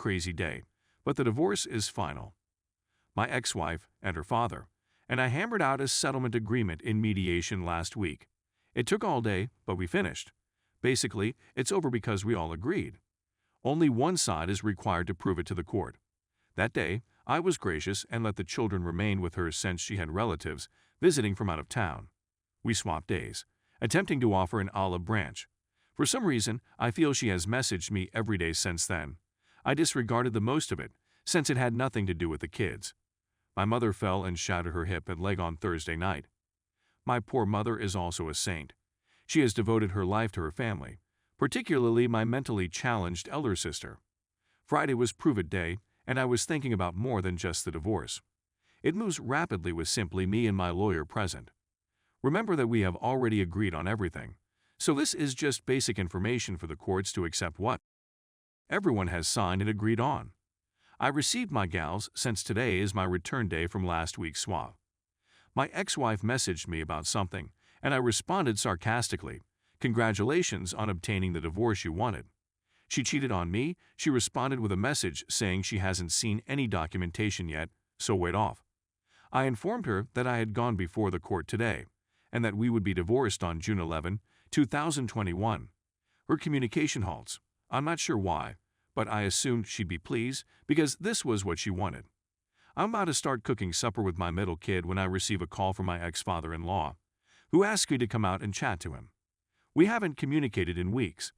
crazy day, but the divorce is final. My ex-wife and her father and I hammered out a settlement agreement in mediation last week. It took all day, but we finished. Basically, it's over because we all agreed. Only one side is required to prove it to the court. That day, I was gracious and let the children remain with her since she had relatives visiting from out of town. We swapped days, attempting to offer an olive branch. For some reason, I feel she has messaged me every day since then. I disregarded the most of it, since it had nothing to do with the kids. My mother fell and shattered her hip and leg on Thursday night. My poor mother is also a saint. She has devoted her life to her family, particularly my mentally challenged elder sister. Friday was prove-it day, and I was thinking about more than just the divorce. It moves rapidly with simply me and my lawyer present. Remember that we have already agreed on everything, so this is just basic information for the courts to accept what everyone has signed and agreed on. I received my gals since today is my return day from last week's swap. My ex-wife messaged me about something, and I responded sarcastically, "Congratulations on obtaining the divorce you wanted." She cheated on me. She responded with a message saying she hasn't seen any documentation yet, so wait off. I informed her that I had gone before the court today, and that we would be divorced on June 11, 2021. Her communication halts. I'm not sure why, but I assumed she'd be pleased because this was what she wanted. I'm about to start cooking supper with my middle kid when I receive a call from my ex-father-in-law, who asked me to come out and chat to him. We haven't communicated in weeks.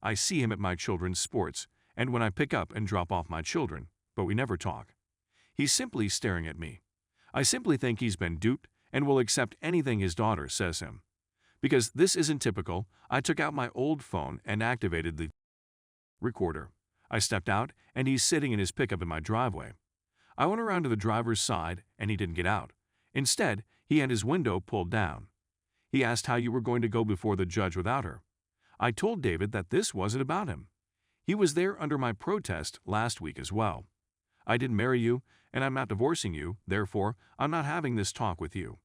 I see him at my children's sports and when I pick up and drop off my children, but we never talk. He's simply staring at me. I simply think he's been duped and will accept anything his daughter says him. Because this isn't typical, I took out my old phone and activated the recorder. I stepped out, and he's sitting in his pickup in my driveway. I went around to the driver's side, and he didn't get out. Instead, he had his window pulled down. He asked how you were going to go before the judge without her. I told David that this wasn't about him. He was there under my protest last week as well. I didn't marry you, and I'm not divorcing you, therefore, I'm not having this talk with you.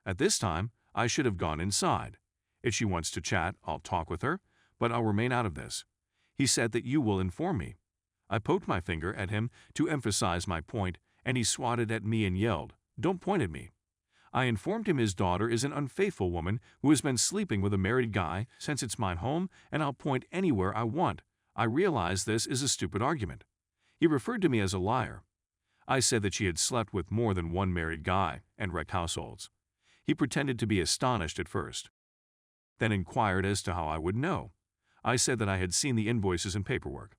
At this time, I should have gone inside. If she wants to chat, I'll talk with her, but I'll remain out of this. He said that you will inform me. I poked my finger at him to emphasize my point, and he swatted at me and yelled, "Don't point at me." I informed him his daughter is an unfaithful woman who has been sleeping with a married guy since it's my home and I'll point anywhere I want. I realize this is a stupid argument. He referred to me as a liar. I said that she had slept with more than one married guy and wrecked households. He pretended to be astonished at first, then inquired as to how I would know. I said that I had seen the invoices and paperwork.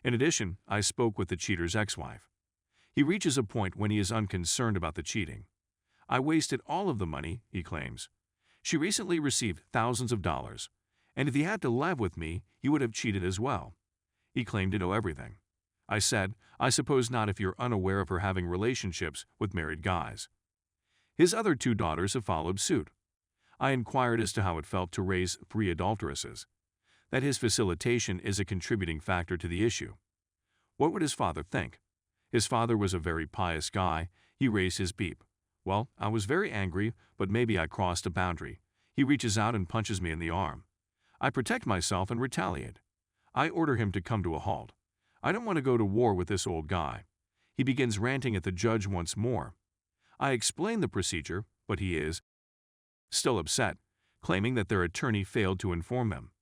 In addition, I spoke with the cheater's ex-wife. He reaches a point when he is unconcerned about the cheating. I wasted all of the money, he claims. She recently received thousands of dollars, and if he had to live with me, he would have cheated as well. He claimed to know everything. I said, I suppose not if you're unaware of her having relationships with married guys. His other two daughters have followed suit. I inquired as to how it felt to raise 3 adulteresses, that his facilitation is a contributing factor to the issue. What would his father think? His father was a very pious guy. He raised his beep. Well, I was very angry, but maybe I crossed a boundary. He reaches out and punches me in the arm. I protect myself and retaliate. I order him to come to a halt. I don't want to go to war with this old guy. He begins ranting at the judge once more. I explain the procedure, but he is still upset, claiming that their attorney failed to inform them.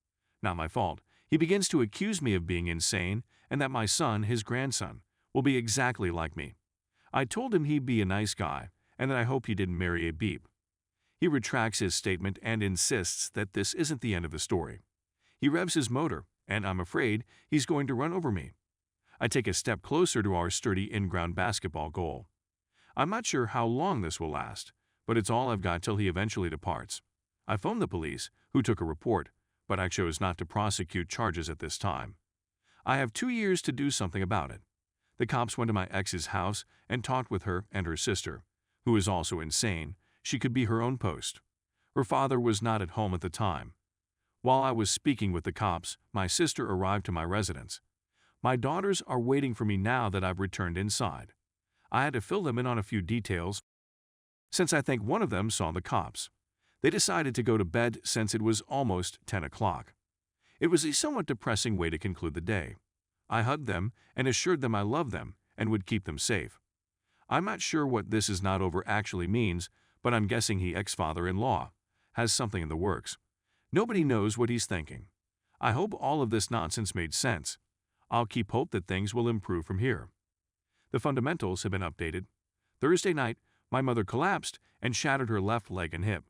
Not my fault. He begins to accuse me of being insane and that my son, his grandson, will be exactly like me. I told him he'd be a nice guy and that I hope he didn't marry a beep. He retracts his statement and insists that this isn't the end of the story. He revs his motor, and I'm afraid he's going to run over me. I take a step closer to our sturdy in-ground basketball goal. I'm not sure how long this will last, but it's all I've got till he eventually departs. I phoned the police, who took a report, but I chose not to prosecute charges at this time. I have 2 years to do something about it. The cops went to my ex's house and talked with her and her sister, who is also insane. She could be her own post. Her father was not at home at the time. While I was speaking with the cops, my sister arrived to my residence. My daughters are waiting for me now that I've returned inside. I had to fill them in on a few details, since I think one of them saw the cops. They decided to go to bed since it was almost 10 o'clock. It was a somewhat depressing way to conclude the day. I hugged them and assured them I loved them and would keep them safe. I'm not sure what "this is not over" actually means, but I'm guessing he, ex-father-in-law, has something in the works. Nobody knows what he's thinking. I hope all of this nonsense made sense. I'll keep hope that things will improve from here. The fundamentals have been updated. Thursday night, my mother collapsed and shattered her left leg and hip.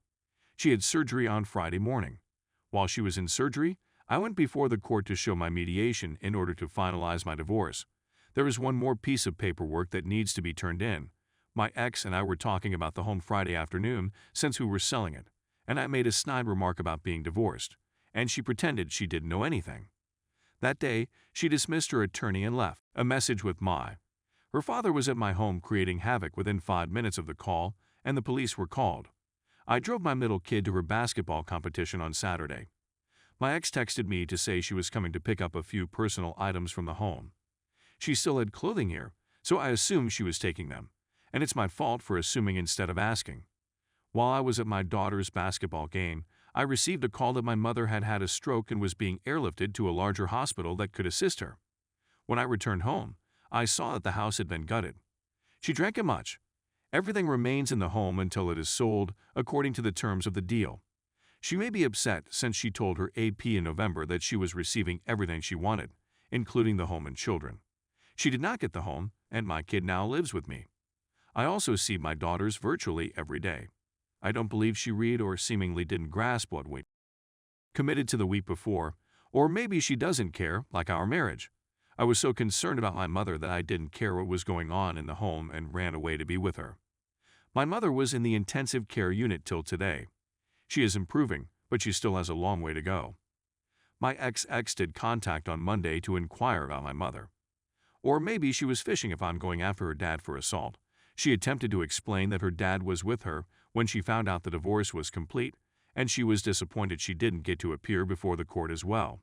She had surgery on Friday morning. While she was in surgery, I went before the court to show my mediation in order to finalize my divorce. There is one more piece of paperwork that needs to be turned in. My ex and I were talking about the home Friday afternoon since we were selling it, and I made a snide remark about being divorced, and she pretended she didn't know anything. That day, she dismissed her attorney and left a message with her father was at my home creating havoc within 5 minutes of the call, and the police were called. I drove my middle kid to her basketball competition on Saturday. My ex texted me to say she was coming to pick up a few personal items from the home. She still had clothing here, so I assumed she was taking them, and it's my fault for assuming instead of asking. While I was at my daughter's basketball game, I received a call that my mother had had a stroke and was being airlifted to a larger hospital that could assist her. When I returned home, I saw that the house had been gutted. She drank it much. Everything remains in the home until it is sold, according to the terms of the deal. She may be upset since she told her AP in November that she was receiving everything she wanted, including the home and children. She did not get the home, and my kid now lives with me. I also see my daughters virtually every day. I don't believe she read or seemingly didn't grasp what we committed to the week before, or maybe she doesn't care, like our marriage. I was so concerned about my mother that I didn't care what was going on in the home and ran away to be with her. My mother was in the intensive care unit till today. She is improving, but she still has a long way to go. My ex did contact on Monday to inquire about my mother. Or maybe she was fishing if I'm going after her dad for assault. She attempted to explain that her dad was with her when she found out the divorce was complete, and she was disappointed she didn't get to appear before the court as well.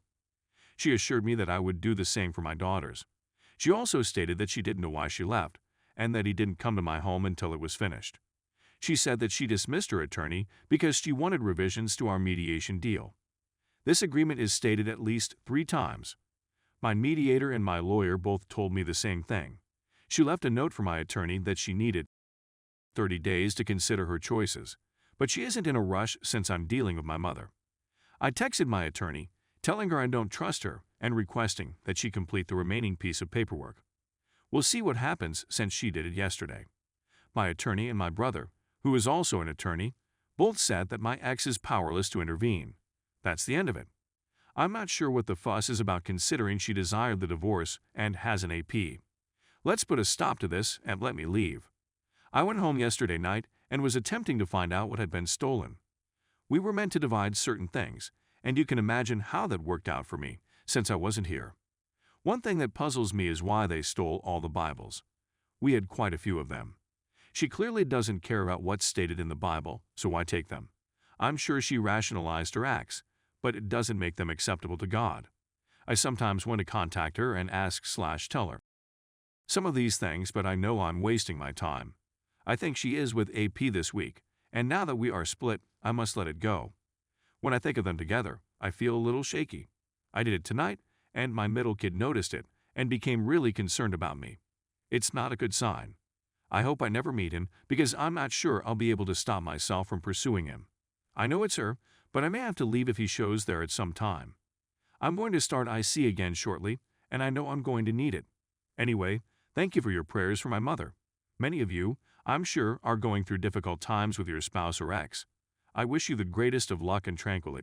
She assured me that I would do the same for my daughters. She also stated that she didn't know why she left, and that he didn't come to my home until it was finished. She said that she dismissed her attorney because she wanted revisions to our mediation deal. This agreement is stated at least 3 times. My mediator and my lawyer both told me the same thing. She left a note for my attorney that she needed 30 days to consider her choices, but she isn't in a rush since I'm dealing with my mother. I texted my attorney, telling her I don't trust her and requesting that she complete the remaining piece of paperwork. We'll see what happens since she did it yesterday. My attorney and my brother, who is also an attorney, both said that my ex is powerless to intervene. That's the end of it. I'm not sure what the fuss is about considering she desired the divorce and has an AP. Let's put a stop to this and let me leave. I went home yesterday night and was attempting to find out what had been stolen. We were meant to divide certain things, and you can imagine how that worked out for me, since I wasn't here. One thing that puzzles me is why they stole all the Bibles. We had quite a few of them. She clearly doesn't care about what's stated in the Bible, so why take them? I'm sure she rationalized her acts, but it doesn't make them acceptable to God. I sometimes want to contact her and ask/tell her some of these things, but I know I'm wasting my time. I think she is with AP this week, and now that we are split, I must let it go. When I think of them together, I feel a little shaky. I did it tonight, and my middle kid noticed it and became really concerned about me. It's not a good sign. I hope I never meet him because I'm not sure I'll be able to stop myself from pursuing him. I know it's her, but I may have to leave if he shows there at some time. I'm going to start IC again shortly, and I know I'm going to need it. Anyway, thank you for your prayers for my mother. Many of you, I'm sure, are going through difficult times with your spouse or ex. I wish you the greatest of luck and tranquility.